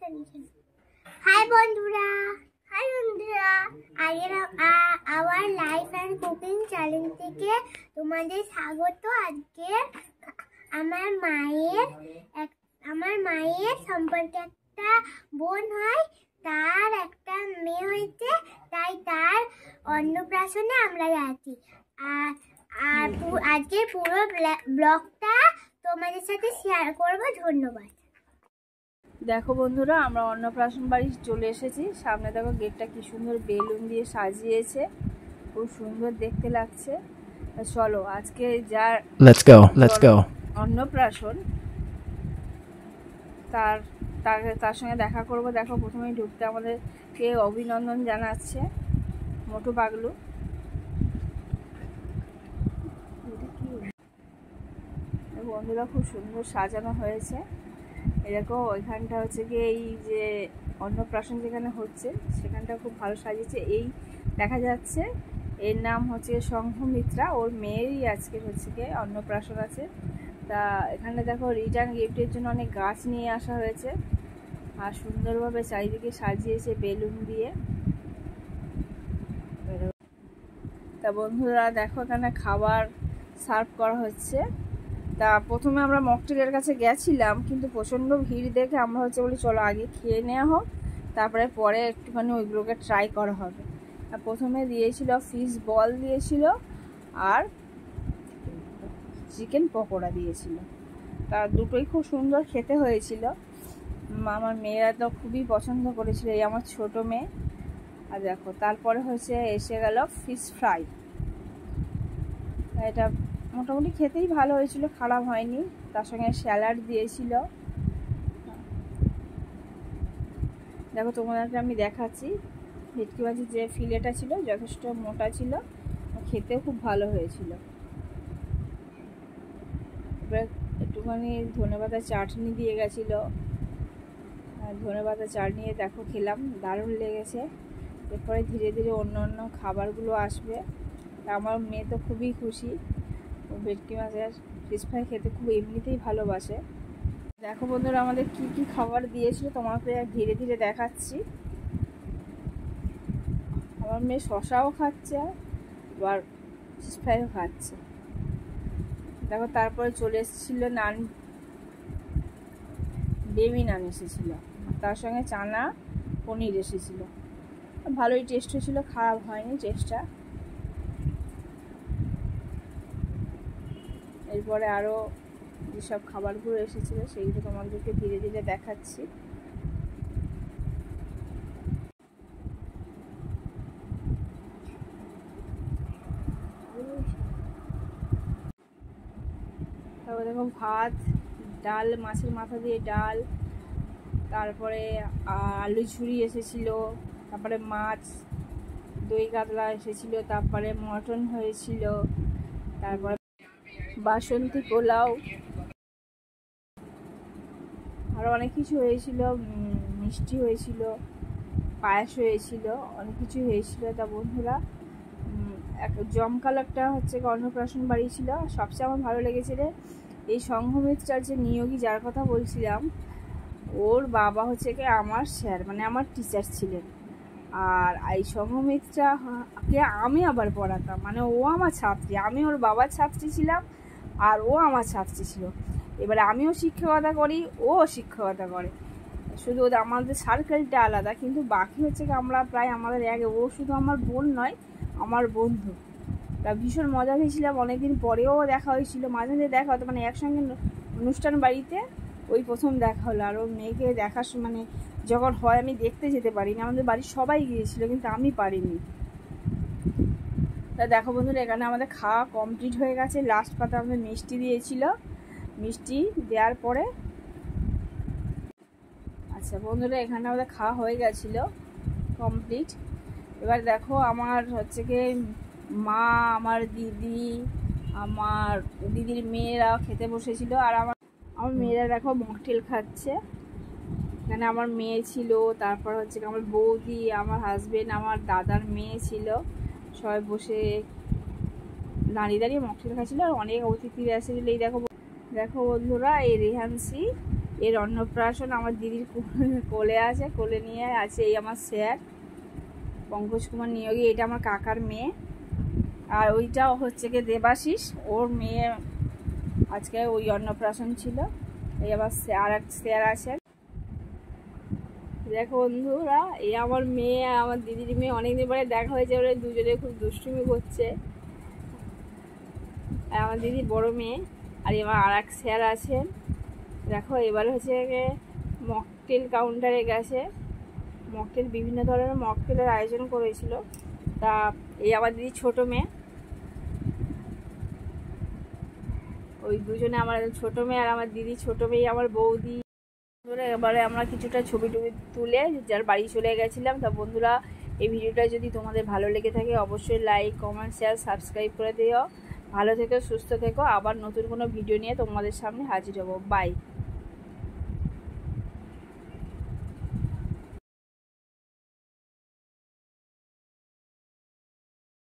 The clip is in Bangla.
হাই বন্ধুরা, our life and cooking channel থেকে তোমাদের স্বাগত। আজকে আমার মায়ের সম্পর্কে একটা বোন হয়, তার একটা মেয়ে হয়েছে, তাই তার অন্নপ্রাশনে আমরা যাচ্ছি। আর আজকে পুরো ব্লগটা তোমাদের সাথে শেয়ার করব। ধন্যবাদ। দেখো বন্ধুরা, আমরা অন্নপ্রাশন বাড়ি চলে এসেছি। সামনে দেখো গেটটা কি সুন্দর বেলুন দিয়ে সাজিয়েছে, খুব সুন্দর দেখতে লাগছে। চলো আজকে যার let's go অন্নপ্রাশন তার সঙ্গে দেখা করব। দেখো প্রথমেই ঢুকতে আমাদেরকে অভিনন্দন জানাচ্ছে মোটু পাগলু। বন্ধুরা খুব সুন্দর সাজানো হয়েছে। এরকম ওইখানটা হচ্ছে গিয়ে এই যে অন্নপ্রাশন যেখানে হচ্ছে সেখানটা খুব ভালো সাজিয়েছে। এই দেখা যাচ্ছে এর নাম হচ্ছে সংঘমিত্রা, ওর মেয়েরই আজকে হচ্ছে গিয়ে অন্নপ্রাশন আছে। তা এখানে দেখো রিটার্ন গিফটের জন্য অনেক গাছ নিয়ে আসা হয়েছে, আর সুন্দরভাবে চারিদিকে সাজিয়েছে বেলুন দিয়ে। তা বন্ধুরা দেখো এখানে খাবার সার্ভ করা হচ্ছে। তা প্রথমে আমরা মকটেলের কাছে গেছিলাম, কিন্তু প্রচণ্ড ভিড় দেখে আমরা হচ্ছে বলি চলো আগে খেয়ে নেওয়া হোক, তারপরে পরে একটুখানি ওইগুলোকে ট্রাই করা হবে। প্রথমে দিয়েছিল ফিশ বল দিয়েছিল, আর চিকেন পকোড়া দিয়েছিল। তা দুটোই খুব সুন্দর খেতে হয়েছিল। আমার মেয়েরা তো খুবই পছন্দ করেছিল, এই আমার ছোট মেয়ে। আর দেখো তারপরে হচ্ছে এসে গেল ফিশ ফ্রাই। এটা মোটামুটি খেতেই ভালো হয়েছিল, খারাপ হয়নি। তার সঙ্গে স্যালাড দিয়েছিল। দেখো তোমাদেরকে আমি দেখাচ্ছি, ভেটকি মাছের যে ফিলেটা ছিল যথেষ্ট মোটা ছিল, খেতেও খুব ভালো হয়েছিল। এবার একটুখানি ধনেপাতা চাটনি দিয়ে গেছিলো, ধনেপাতা চাটনি দেখো খেলাম, দারুণ লেগেছে। এরপরে ধীরে ধীরে অন্য খাবারগুলো আসবে। আমার মেয়ে তো খুবই খুশি, ভেটকি মাছের ফিশ ফ্রাই খেতে খুব এমনিতেই ভালোবাসে। দেখো বন্ধুরা আমাদের কি কি খাবার দিয়েছিল তোমাকে ধীরে ধীরে দেখাচ্ছি। আমার মেয়ে শশাও খাচ্ছে, আবার ফিশ ফ্রাইও খাচ্ছে। দেখো তারপরে চলে এসেছিল নান, বেবি নান এসেছিল, তার সঙ্গে চানা পনির এসেছিল। ভালোই টেস্ট হয়েছিল, খারাপ হয়নি টেস্টটা। এরপরে আরও যেসব খাবারগুলো এসেছিলো সেইগুলো তোমাদেরকে ধীরে ধীরে দেখাচ্ছি। তারপরে দেখো ভাত, ডাল, মাছের মাথা দিয়ে ডাল, তারপরে আলু ঝুরি এসেছিলো, তারপরে মাছ, দই কাতলা এসেছিলো, তারপরে মটন হয়েছিল, তারপরে বাসন্তী পোলাও, আরও অনেক কিছু হয়েছিল, মিষ্টি হয়েছিল, পায়েস হয়েছিল, অনেক কিছু হয়েছিল। তা বন্ধুরা জমকালো একটা হচ্ছে অন্নপ্রাশন বাড়ি ছিল। সবচেয়ে আমার ভালো লেগেছে এই সংঘমিত্রার যে নিয়োগী যার কথা বলছিলাম, ওর বাবা হচ্ছে কি আমার স্যার, মানে আমার টিচার ছিলেন। আর এই সংঘমিত্রাকে আমি আবার পড়াতাম, মানে ও আমার ছাত্রী, আমি ওর বাবার ছাত্রী ছিলাম, আর ও আমার ছাত্রী ছিল। এবারে আমিও শিক্ষকতা করি, ও শিক্ষকতা করে, শুধু আমাদের সার্কেলটা আলাদা, কিন্তু বাকি হচ্ছে কি আমরা প্রায় আমাদের ও শুধু আমার বোন নয়, আমার বন্ধু। তা ভীষণ মজা হয়েছিলাম, অনেকদিন পরেও দেখা হয়েছিল, মাঝে মাঝে দেখা হতো, মানে একসঙ্গে অনুষ্ঠান বাড়িতে ওই প্রথম দেখা হলো। আর ওর মেয়েকে দেখার মানে যখন হয় আমি দেখতে যেতে পারিনি, আমাদের বাড়ির সবাই গিয়েছিল কিন্তু আমি পারিনি। তা দেখো বন্ধুরা এখানে আমাদের খাওয়া কমপ্লিট হয়ে গেছে। লাস্ট পাতে আমাদের মিষ্টি দিয়েছিল, মিষ্টি দেওয়ার পরে আচ্ছা বন্ধুরা এখানে আমাদের খাওয়া হয়ে গেছিলো কমপ্লিট। এবার দেখো আমার হচ্ছে কি মা, আমার দিদি, আমার দিদির মেয়েরা খেতে বসেছিল, আর আমার মেয়েরা দেখো মকটেল খাচ্ছে। এখানে আমার মেয়ে ছিল, তারপর হচ্ছে আমার বৌদি, আমার হাজবেন্ড, আমার দাদার মেয়ে ছিল, সবাই বসে দাঁড়িয়ে দাঁড়িয়ে মকটেল খাচ্ছিল। আর অনেক অতিথিরা এসেছিল। এই দেখো বন্ধুরা, এই রেহানসি এর অন্নপ্রাশন আমার দিদির কোলে আছে, কোলে নিয়ে আছে এই আমার স্যার পঙ্কজ কুমার নিয়োগী, এটা আমার কাকার মেয়ে। আর ওইটাও হচ্ছে কি দেবাশিস, ওর মেয়ে আজকে ওই অন্নপ্রাশন ছিল। এই আবার আর এক স্যার আছেন। দেখো বন্ধুরা, এই আমার মেয়ে আর আমার দিদির মেয়ে অনেকদিন পরে দেখা হয়েছে, ওরা দুজনে খুব দুষ্টুমি করছে। আর আমার দিদির বড় মেয়ে আর এবার আর এক স্যার আছেন। দেখো এবার হচ্ছে মকটেল কাউন্টারে গেছে, মকটেল বিভিন্ন ধরনের মকটেলের আয়োজন করেছিল। তা এই আমার দিদির ছোটো মেয়ে, ওই দুজনে আমার ছোট মেয়ে আর আমার দিদি ছোট মেয়ে আমার বৌদি। এবারে আমরা কিছুটা ছবি টবি তুলে যার বাড়ি চলে গেছিলাম। তা বন্ধুরা, এই ভিডিওটা যদি তোমাদের ভালো লেগে থাকে অবশ্যই লাইক, কমেন্ট, শেয়ার, সাবস্ক্রাইব করে দিও। ভালো থেকো, সুস্থ থেকো। আবার নতুন কোনো ভিডিও নিয়ে তোমাদের সামনে হাজির হবো। বাই।